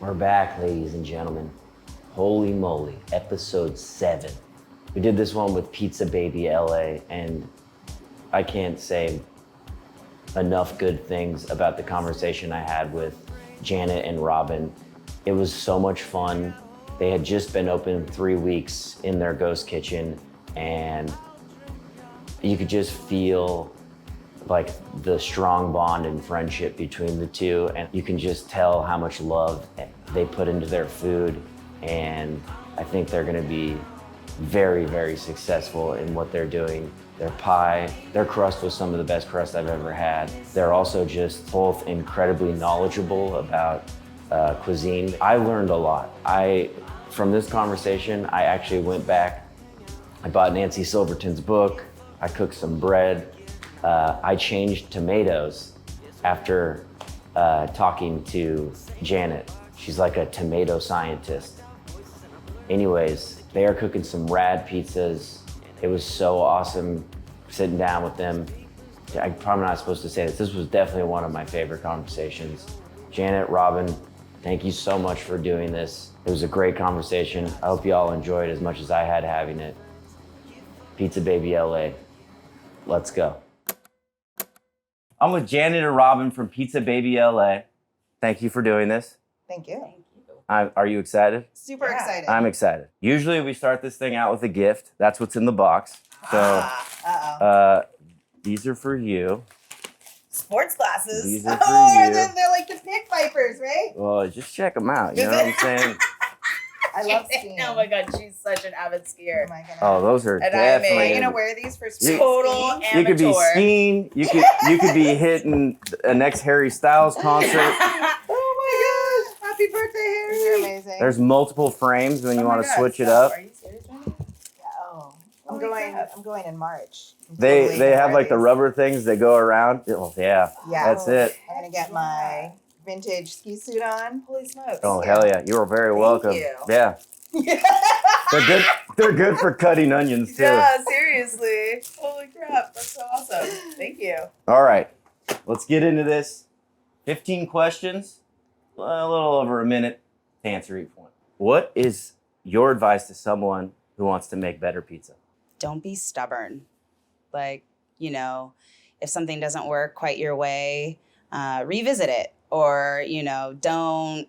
We're back, ladies and gentlemen. Holy moly, episode 7. We did this one with Pizza Baby LA, and I can't say enough good things about the conversation I had with Janet and Robin. It was so much fun. They had just been open 3 weeks in their ghost kitchen, and you could just feel like the strong bond and friendship between the two, and you can just tell how much love they put into their food, and I think they're gonna be very, very successful in what they're doing. Their pie, their crust was some of the best crust I've ever had. They're also just both incredibly knowledgeable about cuisine. I learned a lot. From this conversation, I actually went back, I bought Nancy Silverton's book, I cooked some bread, I changed tomatoes after talking to Janet. She's like a tomato scientist. Anyways, they are cooking some rad pizzas. It was so awesome sitting down with them. I'm probably not supposed to say this. This was definitely one of my favorite conversations. Janet, Robin, thank you so much for doing this. It was a great conversation. I hope you all enjoyed as much as I had having it. Pizza Baby LA, let's go. I'm with Janet and Robin from Pizza Baby LA. Thank you for doing this. Thank you. Are you excited? Super excited. I'm excited. Usually we start this thing out with a gift. That's what's in the box. So these are for you. Sports glasses. These are for you. They're like the pit vipers, right? Well, just check them out. You know what I'm saying? I love skiing. Oh my god, she's such an avid skier. Am I gonna, Oh, those are And definitely. am I gonna wear these for skiing? Total amateur. You could be skiing. You could be hitting a next Harry Styles concert. Oh my gosh! Happy birthday, Harry! You're amazing. There's multiple frames when you Oh my want to God, switch it stop. up. Are you serious, Jenny? Oh, Holy crap. I'm going in March. I'm They totally gonna have wear like the these. rubber things that go around. Oh yeah, Yeah. that's it. I'm gonna get my vintage ski suit on. Holy smokes. Oh hell yeah, you are very welcome. you. Yeah, they're good. They're good for cutting onions too. Yeah, seriously. Holy crap, that's so awesome. Thank you. All right, let's get into this. 15 questions, a little over a minute to answer each one. What is your advice to someone who wants to make better pizza? Don't be stubborn. Like, if something doesn't work quite your way, revisit it, or, don't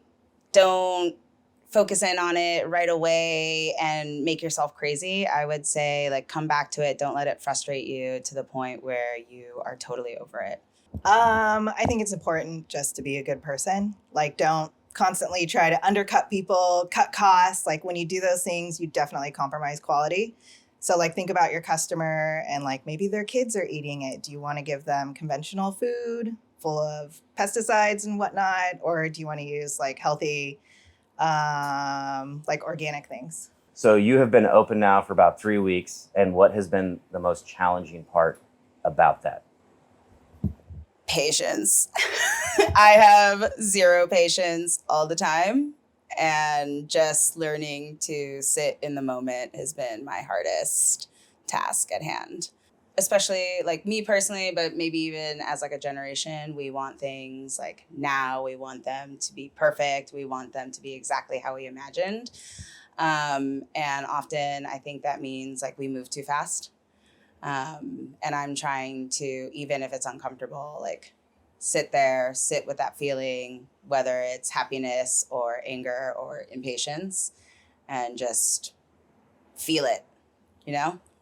focus in on it right away and make yourself crazy. I would say, like, come back to it. Don't let it frustrate you to the point where you are totally over it. I think it's important just to be a good person. Like, don't constantly try to undercut people, cut costs. Like, when you do those things, you definitely compromise quality. So, like, think about your customer and, like, maybe their kids are eating it. Do you want to give them conventional food full of pesticides and whatnot? Or do you want to use, like, healthy, like, organic things? So you have been open now for about 3 weeks, and what has been the most challenging part about that? Patience. I have zero patience all the time. And just learning to sit in the moment has been my hardest task at hand. Especially like me personally, but maybe even as like a generation, we want things like now. We want them to be perfect. We want them to be exactly how we imagined. And often I think that means like we move too fast. And I'm trying to, even if it's uncomfortable, like sit with that feeling, whether it's happiness or anger or impatience, and just feel it,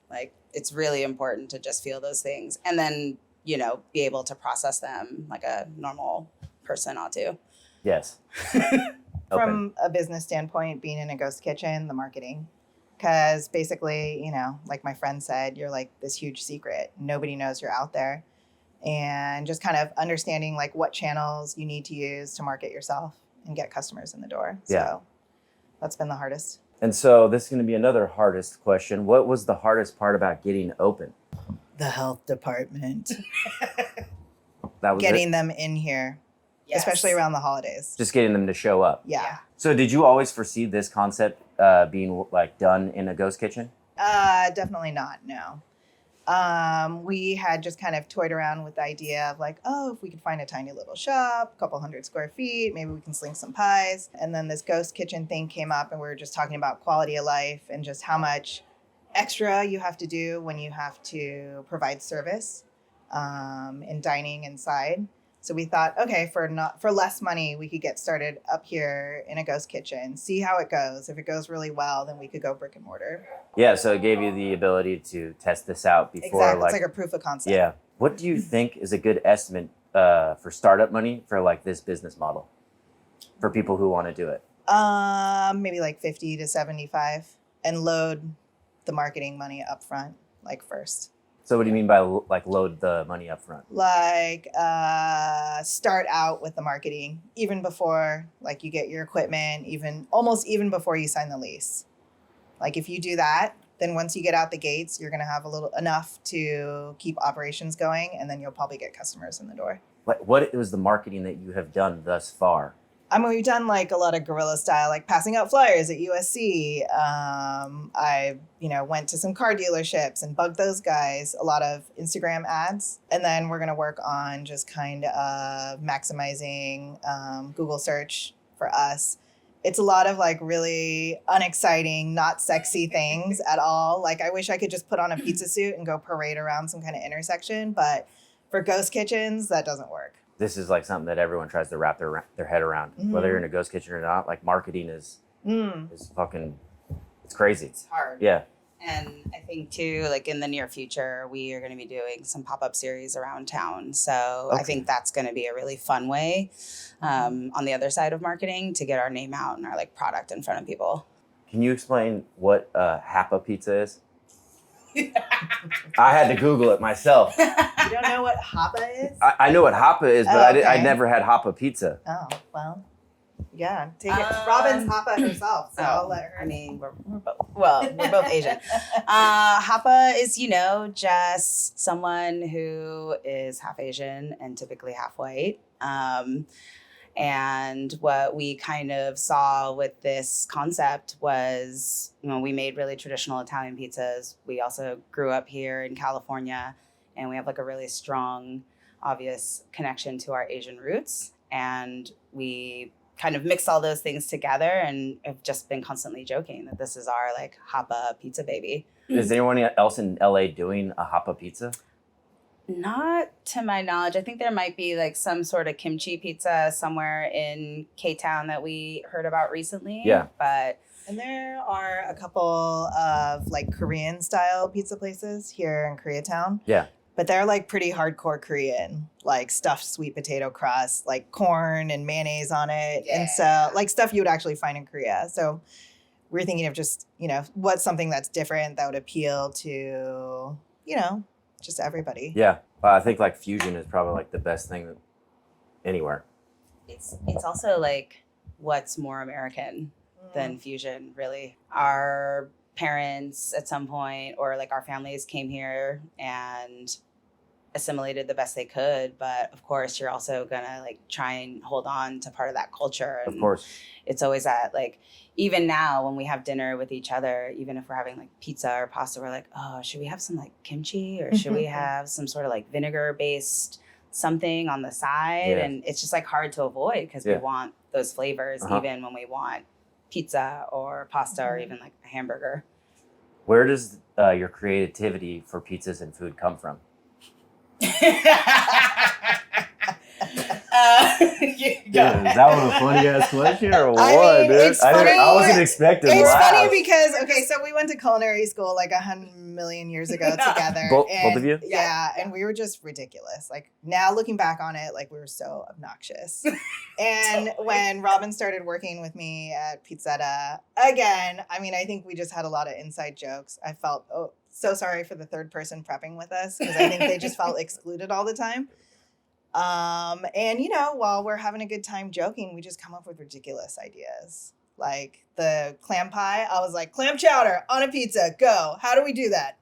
like it's really important to just feel those things and then, be able to process them like a normal person ought to. Yes. From a business standpoint, being in a ghost kitchen, the marketing. Because basically, like my friend said, you're like this huge secret. Nobody knows you're out there. And just kind of understanding like what channels you need to use to market yourself and get customers in the door. Yeah. So that's been the hardest. And so this is going to be another hardest question. What was the hardest part about getting open? The health department. That was Getting it? them in here, Yes. especially around the holidays. Just getting them to show up. Yeah. So did you always foresee this concept being like done in a ghost kitchen? Definitely not, no. We had just kind of toyed around with the idea of like, oh, if we could find a tiny little shop, a couple 100 square feet, maybe we can sling some pies. And then this ghost kitchen thing came up, and we were just talking about quality of life and just how much extra you have to do when you have to provide service in dining inside. So we thought, okay, for less money, we could get started up here in a ghost kitchen, see how it goes. If it goes really well, then we could go brick and mortar. Yeah, so it gave you the ability to test this out before. Exactly, it's like a proof of concept. Yeah. What do you think is a good estimate for startup money for like this business model for people who want to do it? Maybe like 50 to 75, and load the marketing money up front, like first. So what do you mean by like load the money up front? Like start out with the marketing even before like you get your equipment, almost even before you sign the lease. Like if you do that, then once you get out the gates, you're gonna have enough to keep operations going, and then you'll probably get customers in the door. What was the marketing that you have done thus far? I mean, we've done like a lot of guerrilla style, like passing out flyers at USC. I, went to some car dealerships and bugged those guys, a lot of Instagram ads. And then we're going to work on just kind of maximizing Google search for us. It's a lot of like really unexciting, not sexy things at all. Like I wish I could just put on a pizza suit and go parade around some kind of intersection. But for ghost kitchens, that doesn't work. This is like something that everyone tries to wrap their head around, whether you're in a ghost kitchen or not. Like marketing is fucking, it's crazy. It's hard. Yeah. And I think too, like in the near future, we are going to be doing some pop-up series around town. So I think that's going to be a really fun way on the other side of marketing to get our name out and our like product in front of people. Can you explain what Hapa Pizza is? I had to Google it myself. You don't know what Hapa is? I know what Hapa is, but okay. I never had Hapa Pizza. Oh, well, yeah, take it. Robin's Hapa herself, so I'll let her. I mean, we're both Asian. Hapa is, just someone who is half Asian and typically half white. And what we kind of saw with this concept was, we made really traditional Italian pizzas. We also grew up here in California, and we have like a really strong, obvious connection to our Asian roots. And we kind of mixed all those things together and have just been constantly joking that this is our like Hapa pizza baby. Is anyone else in LA doing a Hapa Pizza? Not to my knowledge. I think there might be like some sort of kimchi pizza somewhere in K-Town that we heard about recently. Yeah. But And there are a couple of like Korean style pizza places here in Koreatown. Yeah. But they're like pretty hardcore Korean, like stuffed sweet potato crust, like corn and mayonnaise on it. Yeah. And so like stuff you would actually find in Korea. So we're thinking of just, what's something that's different that would appeal to, just everybody. Yeah. I think like fusion is probably like the best thing anywhere. it's also like what's more American than fusion, really. Our parents at some point, or like our families, came here and assimilated the best they could, but of course you're also gonna like try and hold on to part of that culture. And Of course. it's always that, like, even now when we have dinner with each other, even if we're having like pizza or pasta, we're like, oh, should we have some like kimchi, or should we have some sort of like vinegar based something on the side? Yeah. And it's just like hard to avoid because we want those flavors even when we want pizza or pasta or even like a hamburger. Where does your creativity for pizzas and food come from? Yeah. Is that one a funny ass question or what, I mean, dude? it's funny. I wasn't expecting It's laugh. funny because, so we went to culinary school like 100 million years ago together. Both and, of you? Yeah, and we were just ridiculous. Like now looking back on it, like we were so obnoxious. And when Robin started working with me at Pizzetta, again, I mean, I think we just had a lot of inside jokes. I felt so sorry for the third person prepping with us because I think they just felt excluded all the time. And while we're having a good time joking, we just come up with ridiculous ideas. Like the clam pie, I was like, clam chowder on a pizza, go. How do we do that?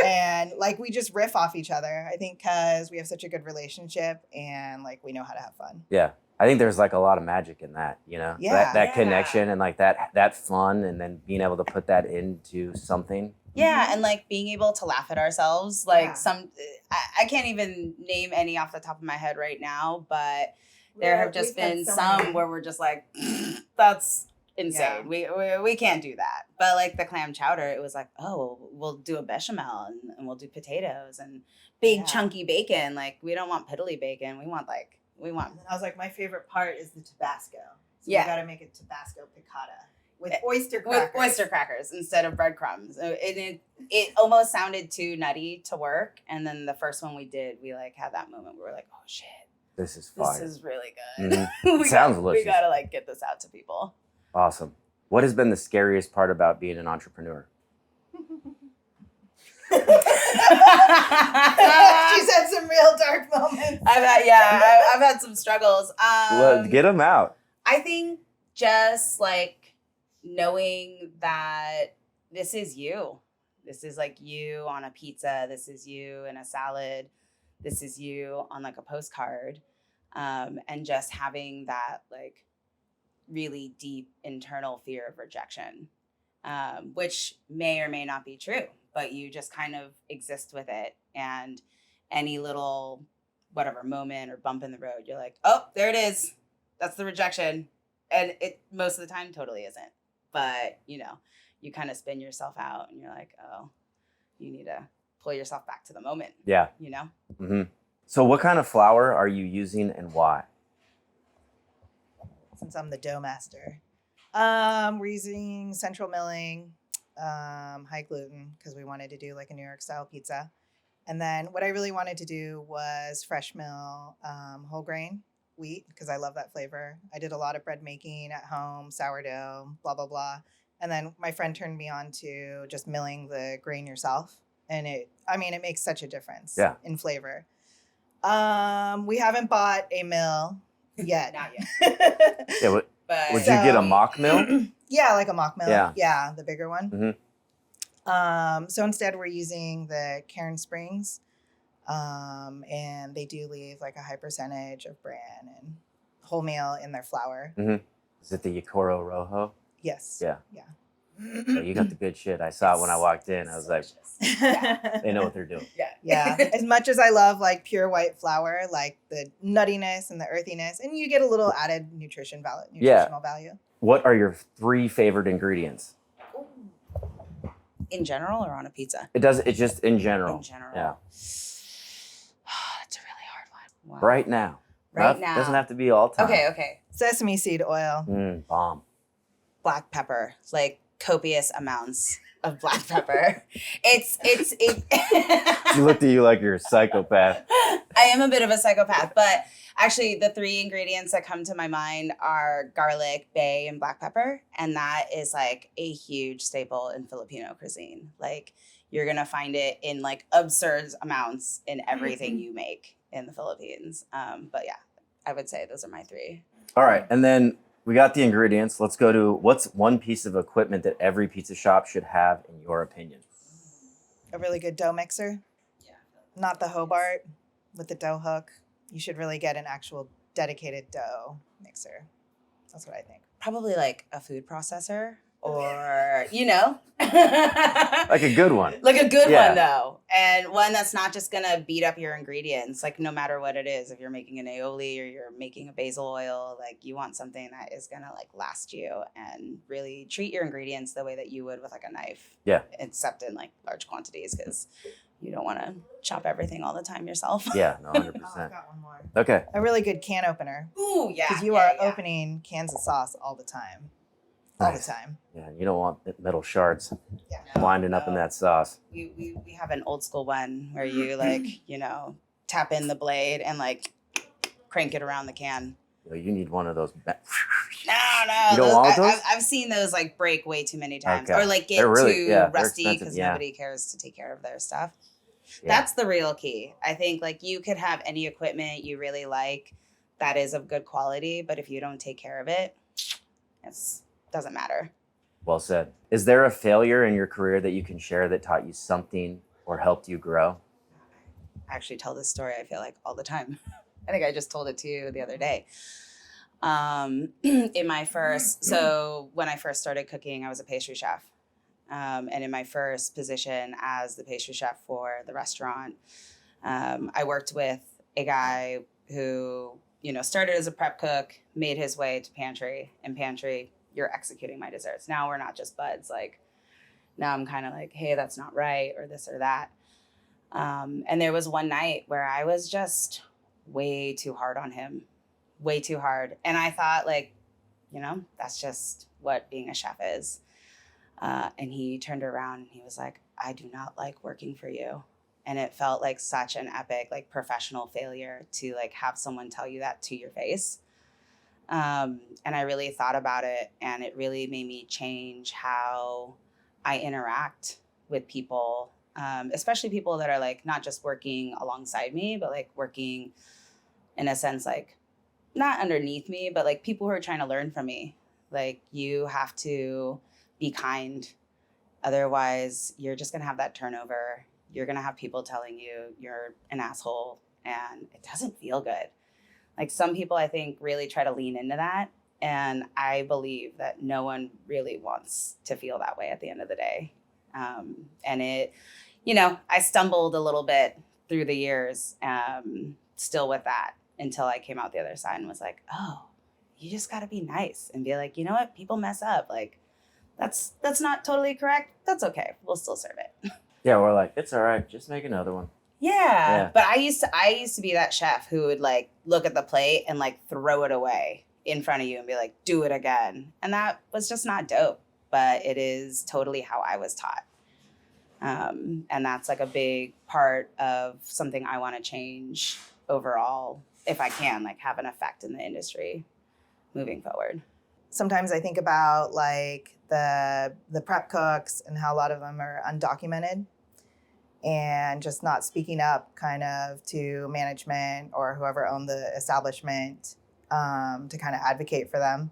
And like we just riff off each other, I think, because we have such a good relationship and like we know how to have fun. Yeah. I think there's like a lot of magic in that, Yeah. that connection and like that fun, and then being able to put that into something Yeah, and like being able to laugh at ourselves, like Yeah. I can't even name any off the top of my head right now, but there have just We've had been so some many. where we're just like, that's insane. We can't do that. But like the clam chowder, it was like, oh, we'll do a bechamel and we'll do potatoes and big Yeah. chunky bacon. Like we don't want piddly bacon. We want. And then I was like, my favorite part is the Tabasco. So Yeah. we got to make it Tabasco piccata with Eh, oyster crackers. with oyster crackers instead of breadcrumbs. It almost sounded too nutty to work. And then the first one we did, we like had that moment where we're like, oh shit, This is this fire. is really good. Mhm. Sounds delicious. We gotta like get this out to people. Awesome. What has been the scariest part about being an entrepreneur? She's had some real dark moments. I've had some struggles. Get them out. I think just like knowing that this is you. This is like you on a pizza. This is you in a salad. This is you on like a postcard. And just having that like really deep internal fear of rejection, which may or may not be true, but you just kind of exist with it. And any little whatever moment or bump in the road, you're like, oh, there it is. That's the rejection. And it most of the time totally isn't. But, you know, you kind of spin yourself out and you're like, oh, you need to pull yourself back to the moment, Yeah. you know? Mm-hmm. So what kind of flour are you using and why? Since I'm the dough master, we're using central milling, high gluten, because we wanted to do like a New York style pizza. And then what I really wanted to do was fresh mill whole grain wheat, because I love that flavor. I did a lot of bread making at home, sourdough, blah, blah, blah. And then my friend turned me on to just milling the grain yourself. And it makes such a difference in flavor. We haven't bought a mill yet. Not yet. Yeah, But would you get a mock mill? Yeah, like a mock mill. Yeah. Yeah, the bigger one. Mhm. So instead we're using the Cairn Springs. And they do leave like a high percentage of bran and wholemeal in their flour. Is it the Yokoro Rojo? Yes. Yeah. Yeah, you got the good shit. I saw it when I walked in. I was like, they know what they're doing. Yeah. As much as I love like pure white flour, like the nuttiness and the earthiness, and you get a little added nutritional value. What are your 3 favorite ingredients? in general or on a pizza? It's just in general. In general. Yeah. It's a really hard one. Wow. Right now. Right now. Doesn't have to be all time. Okay. Sesame seed oil. Bomb. Black pepper, like copious amounts of black pepper. It. She looked at you like you're a psychopath. I am a bit of a psychopath, but actually the 3 ingredients that come to my mind are garlic, bay, and black pepper. And that is like a huge staple in Filipino cuisine. Like you're going to find it in like absurd amounts in everything you make in the Philippines. But yeah, I would say those are my 3. All right. And then we got the ingredients. Let's go to what's one piece of equipment that every pizza shop should have, in your opinion? A really good dough mixer. Yeah. Not the Hobart with the dough hook. You should really get an actual dedicated dough mixer. That's what I think. Probably like a food processor or, you know. Like a good one. Like a good Yeah. one, though. And one that's not just going to beat up your ingredients, like no matter what it is. If you're making an aioli or you're making a basil oil, like you want something that is going to like last you and really treat your ingredients the way that you would with like a knife. Yeah. Except in like large quantities because you don't want to chop everything all the time yourself. Yeah, no, 100%. Oh, I've got one more. Okay. A really good can opener. Ooh, yeah. Because you are opening cans of sauce all the time. All Nice. the time. Yeah, you don't want metal shards Yeah. winding up in that sauce. We have an old school one where you like, you know, tap in the blade and like crank it around the can. You need one of those. No. You don't want those? I've seen those like break way too many times Okay. or like get They're really- too yeah, they're rusty expensive, because yeah. nobody cares to take care of their stuff. Yeah. That's the real key. I think like you could have any equipment you really like that is of good quality, but if you don't take care of it, it doesn't matter. Well said. Is there a failure in your career that you can share that taught you something or helped you grow? I actually tell this story, I feel like, all the time. I think I just told it to you the other day. So when I first started cooking, I was a pastry chef. And in my first position as the pastry chef for the restaurant, I worked with a guy who, started as a prep cook, made his way to pantry. In pantry, you're executing my desserts. Now we're not just buds. Like, now I'm kind of like, hey, that's not right, or this or that. And there was one night where I was just way too hard on him, way too hard. And I thought, like, that's just what being a chef is. And he turned around and he was like, I do not like working for you. And it felt like such an epic, like, professional failure to, like, have someone tell you that to your face. And I really thought about it, and it really made me change how I interact with people, especially people that are, like, not just working alongside me, but, like, working in a sense, like, not underneath me, but, like, people who are trying to learn from me. Like, you have to be kind. Otherwise, you're just going to have that turnover. You're going to have people telling you you're an asshole, and it doesn't feel good. Like, some people, I think, really try to lean into that. And I believe that no one really wants to feel that way at the end of the day. And it, I stumbled a little bit through the years, still with that, until I came out the other side and was like, oh, you just got to be nice and be like, you know what? People mess up. Like, that's not totally correct. That's okay. We'll still serve it. Yeah, we're like, it's all right. Just make another one. Yeah. But I used to be that chef who would, like, look at the plate and, like, throw it away in front of you and be like, do it again. And that was just not dope, but it is totally how I was taught. And that's, like, a big part of something I want to change overall, if I can, like, have an effect in the industry moving forward. Sometimes I think about, like, the prep cooks and how a lot of them are undocumented and just not speaking up kind of to management or whoever owned the establishment to kind of advocate for them.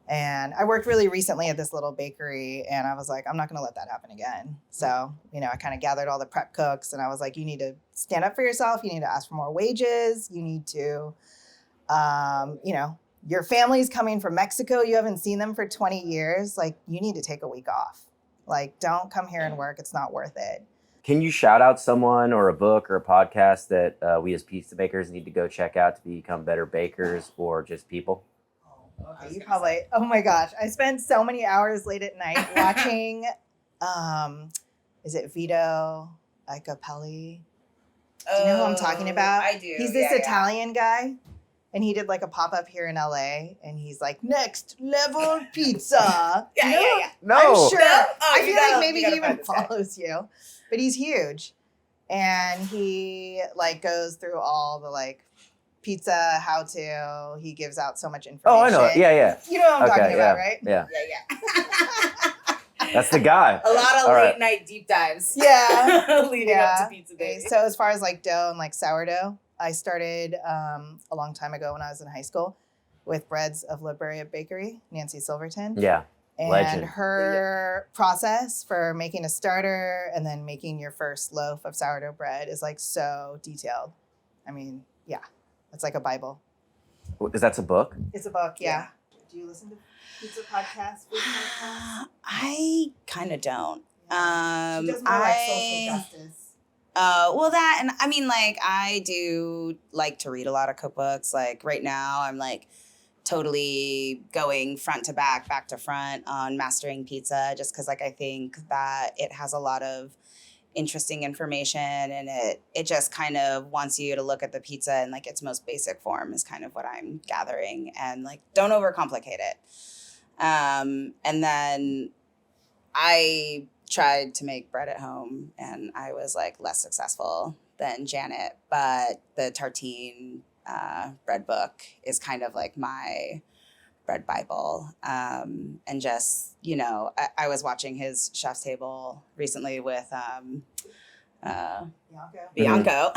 And I worked really recently at this little bakery, and I was like, I'm not going to let that happen again. So, I kind of gathered all the prep cooks, and I was like, you need to stand up for yourself. You need to ask for more wages. You need to, your family's coming from Mexico. You haven't seen them for 20 years. Like, you need to take a week off. Like, don't come here and work. It's not worth it. Can you shout out someone or a book or a podcast that we as pizza bakers need to go check out to become better bakers or just people? You probably, oh my gosh. I spent so many hours late at night watching, is it Vito Icapelli? Do you know who I'm talking about? I do. He's this Italian guy, and he did, like, a pop-up here in LA, and he's like, next level pizza. Yeah. No. I'm sure. No? I feel like maybe he even follows you, but he's huge. And he, like, goes through all the, like, pizza how-to. He gives out so much information. Oh, I know it. Yeah. You know what I'm talking about, right? Yeah. Yeah. That's the guy. A lot of All late right. night deep dives. Yeah. Leading up to Pizza Baby. So as far as, like, dough and, like, sourdough, I started a long time ago when I was in high school with Breads of La Brea Bakery, Nancy Silverton. Yeah. And Legend. her process for making a starter and then making your first loaf of sourdough bread is, like, so detailed. I mean, yeah, it's like a Bible. Is that a book? It's a book, yeah. Do you listen to pizza podcasts, food podcasts? I kind of don't. She does more like social justice. Well, that, and I mean, like, I do like to read a lot of cookbooks. Like, right now, I'm, like, totally going front to back to front on mastering pizza, just because, like, I think that it has a lot of interesting information, and it just kind of wants you to look at the pizza in, like, its most basic form is kind of what I'm gathering, and, like, don't overcomplicate it. And then I tried to make bread at home, and I was, like, less successful than Janet, but the tartine bread book is kind of like my bread Bible. And just, I was watching his chef's table recently with Bianco.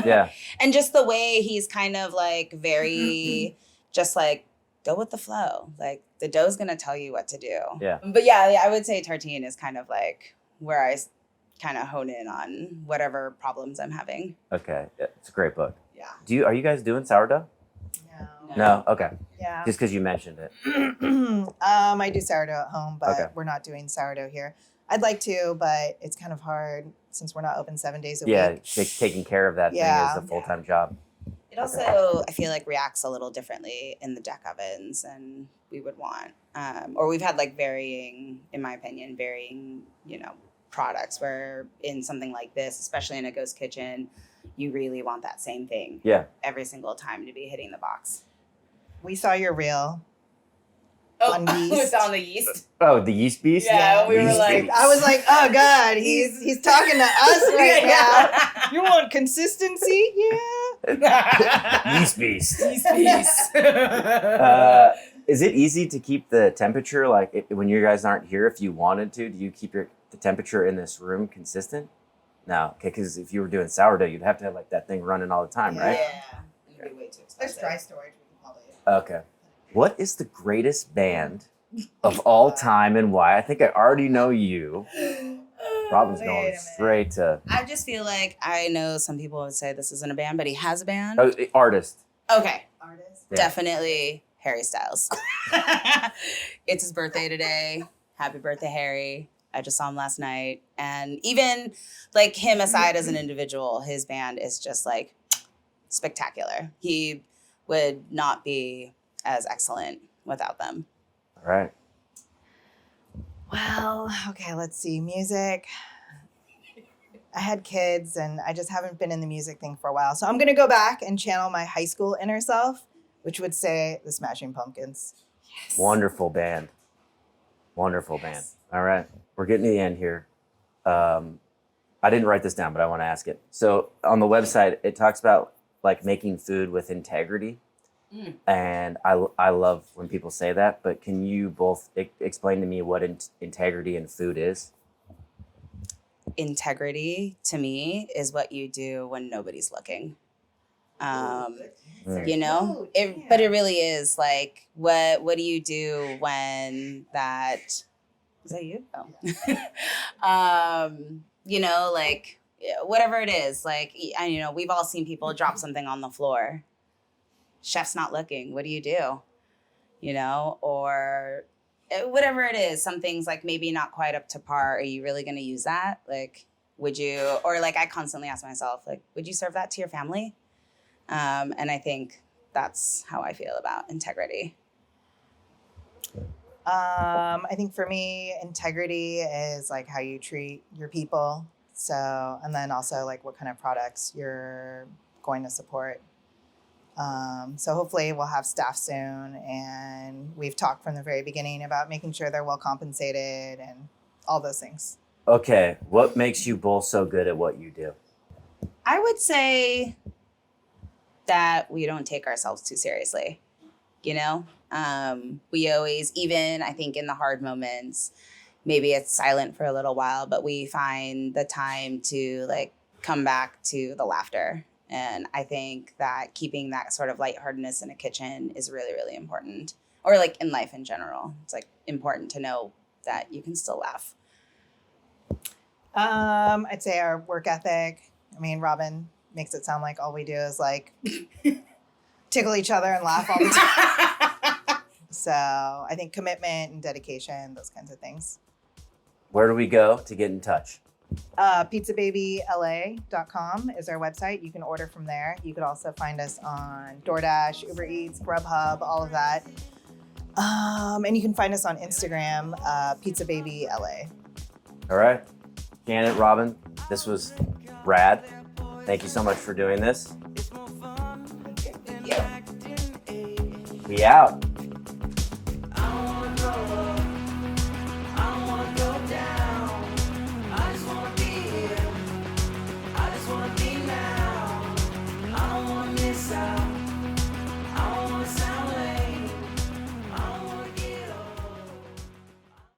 Yeah. And just the way he's kind of, like, very just, like, go with the flow. Like, the dough's going to tell you what to do. Yeah. But yeah, I would say tartine is kind of, like, where I kind of hone in on whatever problems I'm having. Okay. It's a great book. Yeah. Are you guys doing sourdough? No? Okay. Yeah. Just because you mentioned it. I do sourdough at home, but Okay. we're not doing sourdough here. I'd like to, but it's kind of hard since we're not open 7 days a Yeah, week. taking care of that Yeah. thing is a full-time job. It also, I feel like, reacts a little differently in the deck ovens than we would want. Or we've had like varying, in my opinion, products where in something like this, especially in a ghost kitchen, you really want that same thing Yeah. every single time to be hitting the box. We saw your reel. Oh, On we yeast. found the yeast. Oh, the yeast beast? Yeah, we were Yeast like, beast. I was like, oh God, he's talking to us right now. You want consistency? Yeah. Yeast beast. Yeast beast. Is it easy to keep the temperature, like when you guys aren't here, if you wanted to, do you keep the temperature in this room consistent? No, okay, because if you were doing sourdough, you'd have to have like that thing running all the time, right? Yeah. It'd be way too There's expensive. dry storage. We can probably. Okay. What is the greatest band of all time and why? I think I already know you. Robin's Wait a going minute. straight to I just feel like I know some people would say this isn't a band, but he has a band. artist. Okay. Artist. Yeah. Definitely Harry Styles. It's his birthday today. Happy birthday, Harry. I just saw him last night. And even like him aside as an individual, his band is just like spectacular. He would not be as excellent without them. All right. Well, okay, let's see. Music. I had kids and I just haven't been in the music thing for a while. So I'm going to go back and channel my high school inner self, which would say the Smashing Pumpkins. Wonderful band. Wonderful band. All right. We're getting to the end here. I didn't write this down, but I want to ask it. So on the website, it talks about like making food with integrity. And I love when people say that, but can you both explain to me what integrity in food is? Integrity to me is what you do when nobody's looking. Mm. You know, but it really is like, what do you do when that, is that you? Oh. You know, like whatever it is, like, you know, we've all seen people drop something on the floor. Chef's not looking. What do? You know, or whatever it is, some things like maybe not quite up to par. Are you really going to use that? Like, would you, or like I constantly ask myself, like, would you serve that to your family? And I think that's how I feel about integrity. I think for me, integrity is like how you treat your people. So, and then also like what kind of products you're going to support. So hopefully we'll have staff soon, and we've talked from the very beginning about making sure they're well compensated and all those things. Okay. What makes you both so good at what you do? I would say that we don't take ourselves too seriously. You know, we always, even I think in the hard moments, maybe it's silent for a little while, but we find the time to like come back to the laughter. And I think that keeping that sort of lightheartedness in a kitchen is really, really important. Or like in life in general, it's like important to know that you can still laugh. I'd say our work ethic. I mean, Robin makes it sound like all we do is like tickle each other and laugh all the time. So I think commitment and dedication, those kinds of things. Where do we go to get in touch? PizzaBabyLA.com is our website. You can order from there. You could also find us on DoorDash, Uber Eats, Grubhub, all of that. And you can find us on Instagram, PizzaBabyLA. All right. Janet, Robin, this was rad. Thank you so much for doing this. We out.